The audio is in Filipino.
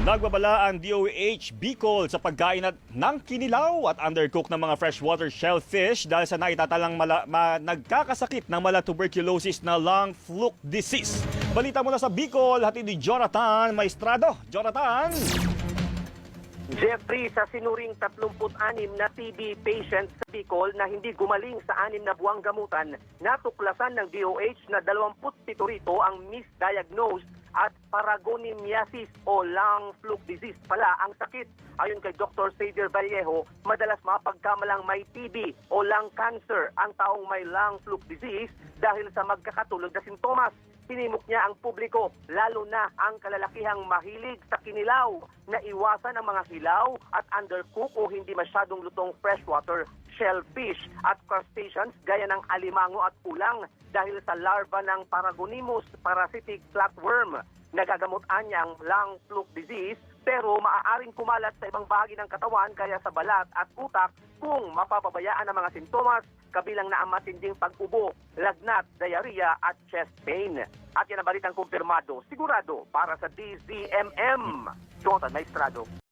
Nagbabala ang DOH Bicol sa pagkain ng kinilaw at undercooked ng mga freshwater shellfish dahil sa naitatalang nagkakasakit ng tuberculosis na lung fluke disease. Balita mula sa Bicol, hatid ni Jonathan Maestrado. Jonathan! Jeffrey, sa sinuring 36 na TB patient sa Bicol na hindi gumaling sa 6 na buwang gamutan, natuklasan ng DOH na 27 rito ang misdiagnosed at paragonimiasis o lung fluke disease pala ang sakit. Ayon kay Dr. Xavier Vallejo, madalas mapagkamalang may TB o lung cancer ang taong may lung fluke disease dahil sa magkakatulog na sintomas. Hinimok niya ang publiko, lalo na ang kalalakihang mahilig sa kinilaw, na iwasan ang mga hilaw at undercooked o hindi masyadong lutong freshwater shellfish at crustaceans gaya ng alimango at ulang dahil sa larva ng Paragonimus parasitic flatworm. Nagagamot-an niya ang lung fluke disease pero maaaring kumalat sa ibang bahagi ng katawan kaya sa balat at utak kung mapapabayaan ang mga sintomas kabilang na ang matinding pag-ubo, lagnat, diarrhea at chest pain. At yan ang balitang kumpirmado, sigurado para sa DZMM. Jonathan Maestrado.